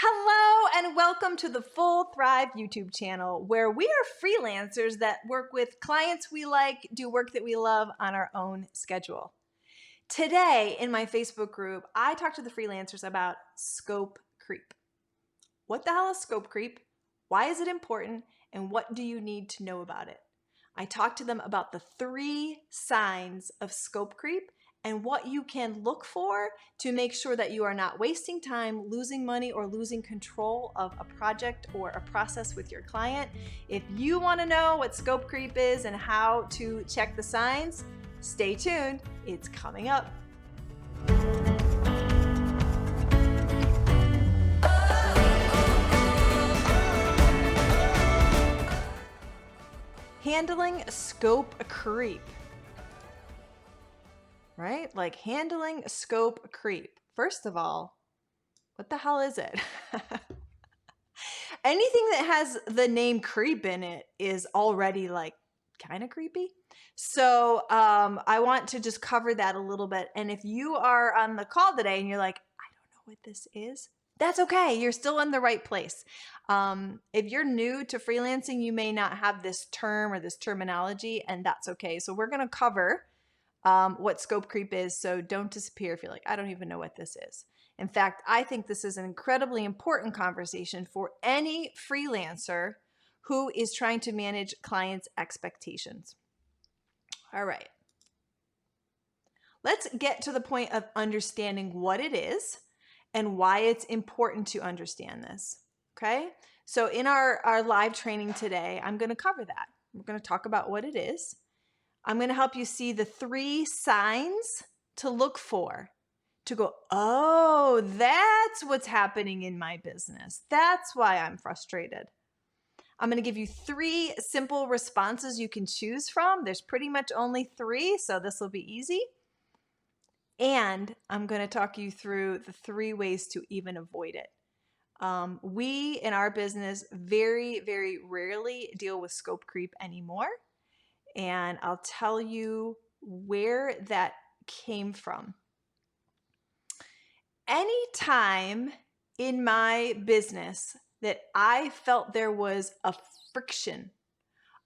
Hello and welcome to the Full-Thrive YouTube channel, where we are freelancers that work with clients we like, do work that we love on our own schedule. Today in my Facebook group, I talked to the freelancers about scope creep. What the hell is scope creep? Why is it important? And what do you need to know about it? I talked to them about the 3 signs of scope creep and what you can look for to make sure that you are not wasting time, losing money, or losing control of a project or a process with your client. If you want to know what scope creep is and how to check the signs, stay tuned. It's coming up. Handling scope creep. Right? Like handling scope creep. First of all, what the hell is it? Anything that has the name creep in it is already like kind of creepy. So I want to just cover that a little bit. And if you are on the call today and you're like, I don't know what this is, that's okay. You're still in the right place. If you're new to freelancing, you may not have this term or this terminology, and that's okay. So we're going to cover what scope creep is, so don't disappear if you're like, I don't even know what this is. In fact, I think this is an incredibly important conversation for any freelancer who is trying to manage clients' expectations. All right. Let's get to the point of understanding what it is and why it's important to understand this. Okay? So in our live training today, I'm going to cover that. We're going to talk about what it is. I'm going to help you see the 3 signs to look for to go, oh, that's what's happening in my business. That's why I'm frustrated. I'm going to give you 3 simple responses you can choose from. There's pretty much only 3, so this will be easy. And I'm going to talk you through the 3 ways to even avoid it. We in our business very, very rarely deal with scope creep anymore. And I'll tell you where that came from. Anytime in my business that I felt there was a friction,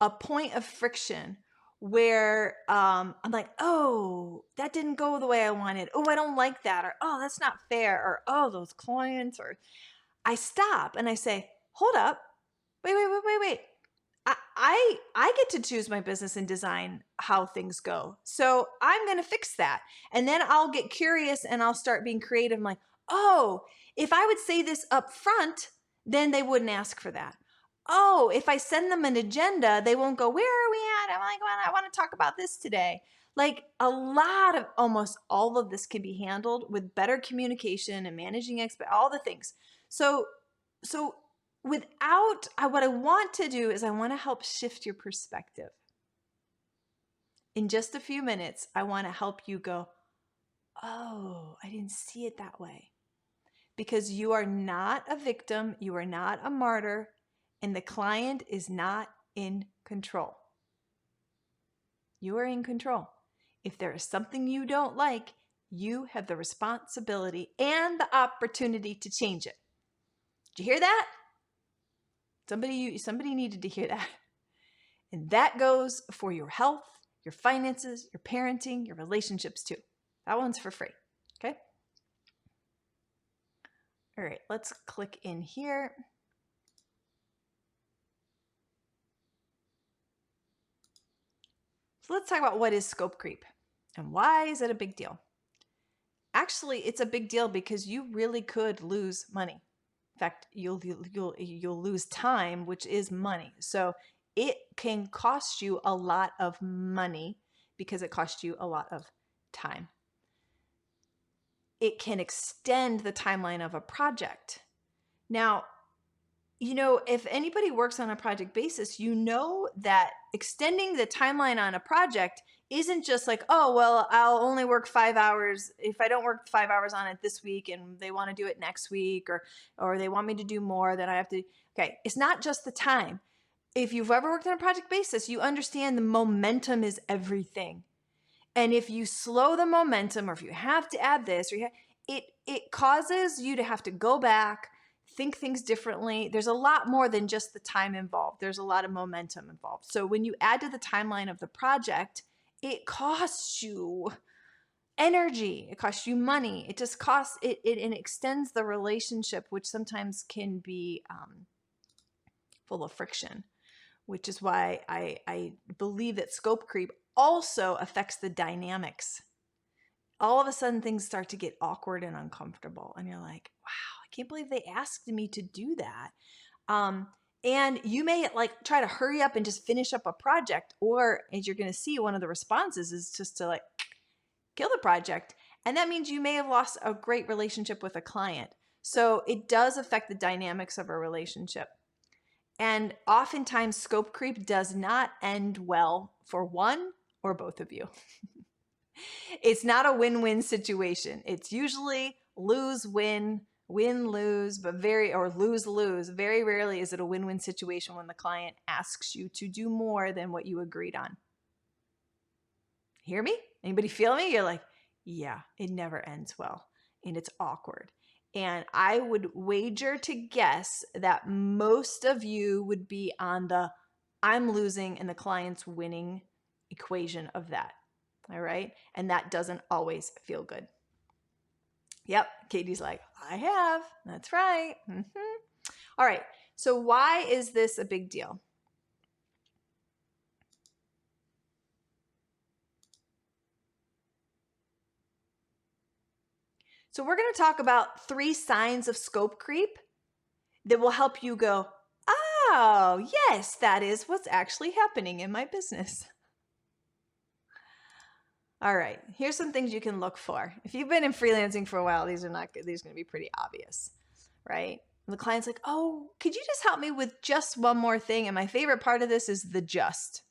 a point of friction where I'm like, oh, that didn't go the way I wanted. Oh, I don't like that. Or, oh, that's not fair. Or, oh, those clients. Or I stop and I say, hold up. Wait. I get to choose my business and design how things go. So I'm going to fix that. And then I'll get curious and I'll start being creative. I'm like, oh, if I would say this up front, then they wouldn't ask for that. Oh, if I send them an agenda, they won't go, where are we at? I'm like, well, I want to talk about this today. Like almost all of this can be handled with better communication and managing all the things. So what I want to do is I want to help shift your perspective. In just a few minutes, I want to help you go, oh, I didn't see it that way. Because you are not a victim, you are not a martyr, and the client is not in control. You are in control. If there is something you don't like, you have the responsibility and the opportunity to change it. Did you hear that? Somebody needed to hear that. And that goes for your health, your finances, your parenting, your relationships too. That one's for free. Okay? All right, let's click in here. So let's talk about what is scope creep and why is it a big deal? Actually, it's a big deal because you really could lose money. In fact, you'll lose time, which is money. So it can cost you a lot of money because it costs you a lot of time. It can extend the timeline of a project. Now, if anybody works on a project basis, you know that extending the timeline on a project isn't just like, oh, well, I'll only work 5 hours. If I don't work 5 hours on it this week and they want to do it next week or they want me to do more, then I have to. Okay, it's not just the time. If you've ever worked on a project basis, you understand the momentum is everything. And if you slow the momentum or if you have to add this, or it causes you to have to go back, think things differently. There's a lot more than just the time involved. There's a lot of momentum involved. So when you add to the timeline of the project, it costs you energy, it costs you money, it just costs it and extends the relationship, which sometimes can be full of friction, which is why I believe that scope creep also affects the dynamics. All of a sudden things start to get awkward and uncomfortable, and you're like, wow, I can't believe they asked me to do that. And you may like try to hurry up and just finish up a project, or as you're going to see, one of the responses is just to like kill the project. And that means you may have lost a great relationship with a client. So it does affect the dynamics of a relationship. And oftentimes scope creep does not end well for one or both of you. It's not a win-win situation. It's usually lose-win, win-lose, but or lose-lose. Very rarely is it a win-win situation when the client asks you to do more than what you agreed on. Hear me? Anybody feel me? You're like, yeah, it never ends well and it's awkward. And I would wager to guess that most of you would be on the I'm losing and the client's winning equation of that. All right. And that doesn't always feel good. Yep. Katie's like, I have. That's right. Mm-hmm. All right. So why is this a big deal? So we're going to talk about 3 signs of scope creep that will help you go, oh, yes, that is what's actually happening in my business. All right, here's some things you can look for. If you've been in freelancing for a while, these are going to be pretty obvious, right? And the client's like, oh, could you just help me with just one more thing? And my favorite part of this is the just.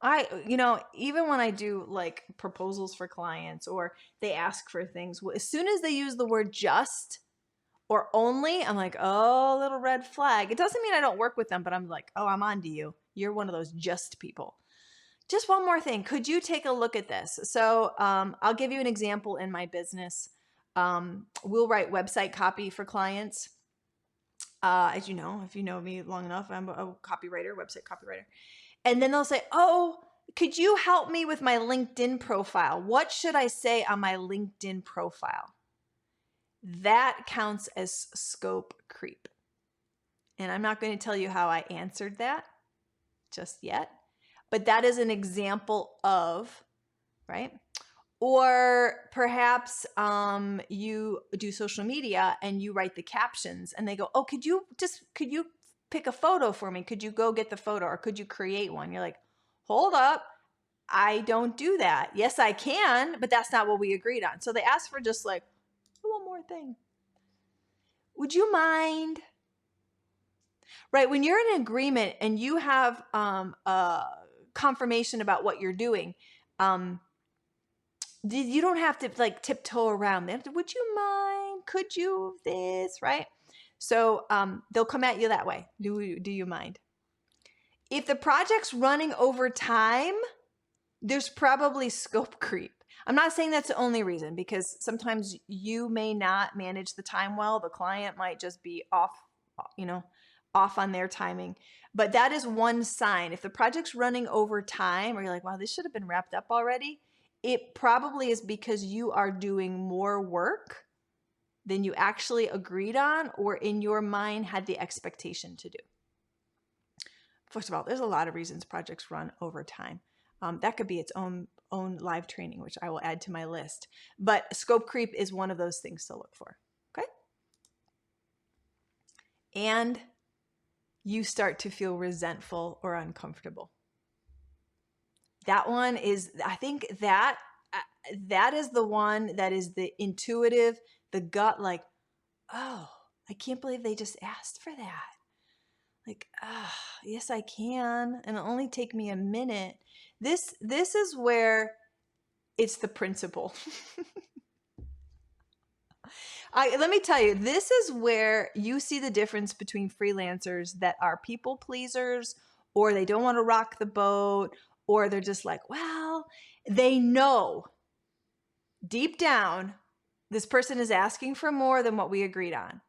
Even when I do like proposals for clients or they ask for things, as soon as they use the word just or only, I'm like, oh, little red flag. It doesn't mean I don't work with them, but I'm like, oh, I'm on to you. You're one of those just people. Just one more thing. Could you take a look at this? So I'll give you an example in my business. We'll write website copy for clients. As you know, if you know me long enough, I'm a copywriter, website copywriter. And then they'll say, oh, could you help me with my LinkedIn profile? What should I say on my LinkedIn profile? That counts as scope creep. And I'm not going to tell you how I answered that just yet, but that is an example of, right? Or perhaps you do social media and you write the captions and they go, oh, could you pick a photo for me? Could you go get the photo or could you create one? You're like, hold up. I don't do that. Yes, I can, but that's not what we agreed on. So they asked for just like one more thing. Would you mind? Right. When you're in agreement and you have confirmation about what you're doing, you don't have to like tiptoe around them. Would you mind? Could you this? Right. So they'll come at you that way. Do you mind? If the project's running over time, there's probably scope creep. I'm not saying that's the only reason, because sometimes you may not manage the time well. The client might just be off on their timing. But that is one sign. If the project's running over time, or you're like, wow, this should have been wrapped up already, it probably is because you are doing more work than you actually agreed on or in your mind had the expectation to do. First of all, there's a lot of reasons projects run over time. That could be its own live training, which I will add to my list. But scope creep is one of those things to look for, okay? And you start to feel resentful or uncomfortable. That one is, I think that is the one that is the intuitive, the gut, like, oh, I can't believe they just asked for that. Like, yes, I can. And it'll only take me a minute. This is where it's the principle. Let me tell you, this is where you see the difference between freelancers that are people pleasers, or they don't want to rock the boat, or they're just like, well, they know deep down this person is asking for more than what we agreed on.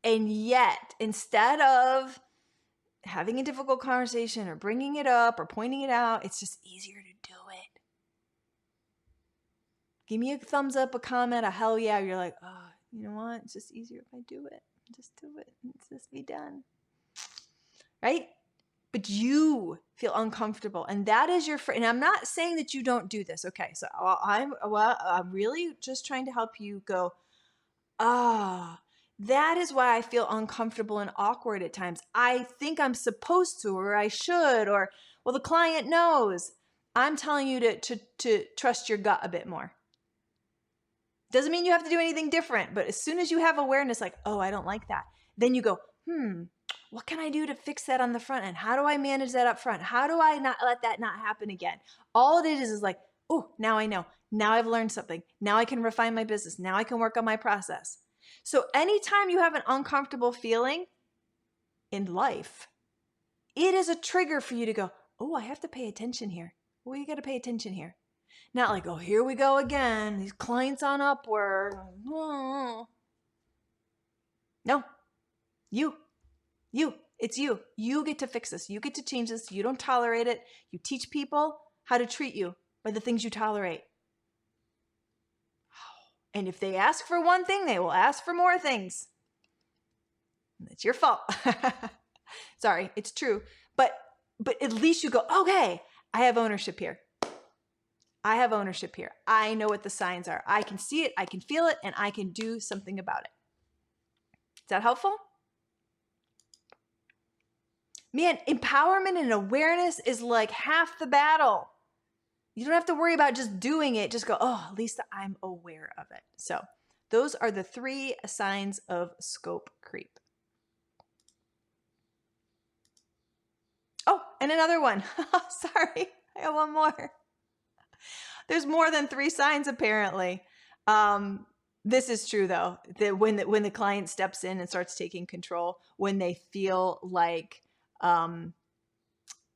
And yet, instead of having a difficult conversation or bringing it up or pointing it out, it's just easier to do it. Give me a thumbs up, a comment, a hell yeah. You're like, oh, you know what? It's just easier if I do it. Just do it. Let's just be done. Right? But you feel uncomfortable. And that is your and I'm not saying that you don't do this. Okay. So I'm really just trying to help you go, that is why I feel uncomfortable and awkward at times. I think I'm supposed to, or I should, or, well, the client knows. I'm telling you to trust your gut a bit more. Doesn't mean you have to do anything different, but as soon as you have awareness, like, oh, I don't like that, then you go, what can I do to fix that on the front end? How do I manage that up front? How do I not let that not happen again? All it is like, oh, now I know. Now I've learned something. Now I can refine my business. Now I can work on my process. So anytime you have an uncomfortable feeling in life, it is a trigger for you to go, oh, I have to pay attention here. Well, you got to pay attention here. Not like, oh, here we go again. These clients on Upwork. No, it's you. You get to fix this. You get to change this. You don't tolerate it. You teach people how to treat you by the things you tolerate. And if they ask for one thing, they will ask for more things. It's your fault. Sorry, it's true. But at least you go, okay, I have ownership here. I have ownership here. I know what the signs are. I can see it, I can feel it, and I can do something about it. Is that helpful? Man, empowerment and awareness is like half the battle. You don't have to worry about just doing it. Just go, oh, at least I'm aware of it. So those are the 3 signs of scope creep. Oh, and another one. Sorry, I have one more. There's more than 3 signs apparently. This is true though, that when the client steps in and starts taking control, when they feel like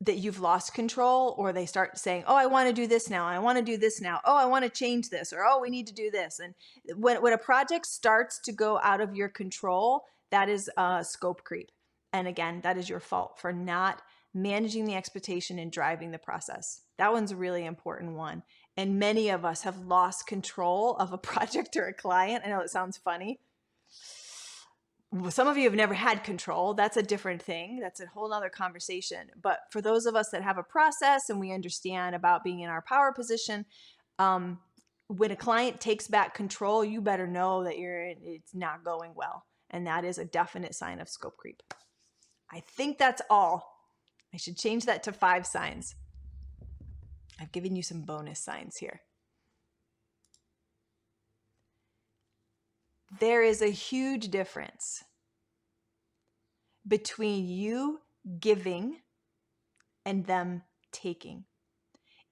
that you've lost control, or they start saying, oh, I want to do this now. I want to do this now. Oh, I want to change this, or, oh, we need to do this. And when a project starts to go out of your control, that is scope creep. And again, that is your fault for not managing the expectation and driving the process. That one's a really important one. And many of us have lost control of a project or a client. I know it sounds funny. Some of you have never had control. That's a different thing. That's a whole nother conversation. But for those of us that have a process and we understand about being in our power position, when a client takes back control, you better know that it's not going well. And that is a definite sign of scope creep. I think that's all. I should change that to 5 signs. I've given you some bonus signs here. There is a huge difference between you giving and them taking.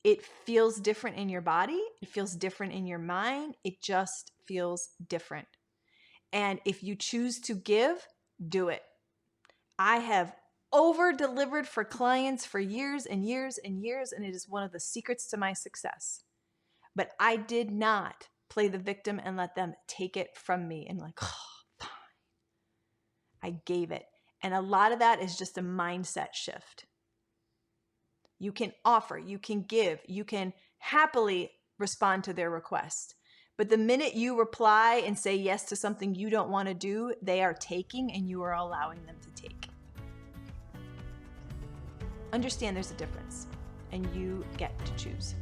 It feels different in your body. It feels different in your mind. It just feels different. And if you choose to give, do it. I have over-delivered for clients for years and years and years, and it is one of the secrets to my success. But I did not play the victim and let them take it from me and like, oh, fine. I gave it. And a lot of that is just a mindset shift. You can offer, you can give, you can happily respond to their request. But the minute you reply and say yes to something you don't want to do, they are taking and you are allowing them to take. Understand there's a difference and you get to choose.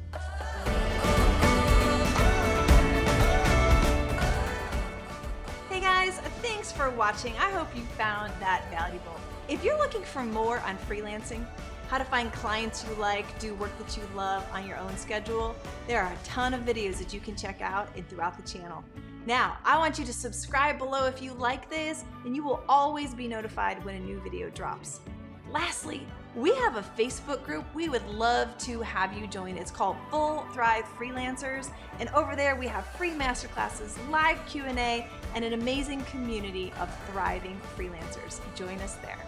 Hey guys, thanks for watching. I hope you found that valuable. If you're looking for more on freelancing, how to find clients you like, do work that you love on your own schedule, there are a ton of videos that you can check out and throughout the channel. Now, I want you to subscribe below if you like this, and you will always be notified when a new video drops. Lastly, we have a Facebook group we would love to have you join. It's called Full-Thrive Freelancers, and over there we have free masterclasses, live Q&A, and an amazing community of thriving freelancers. Join us there.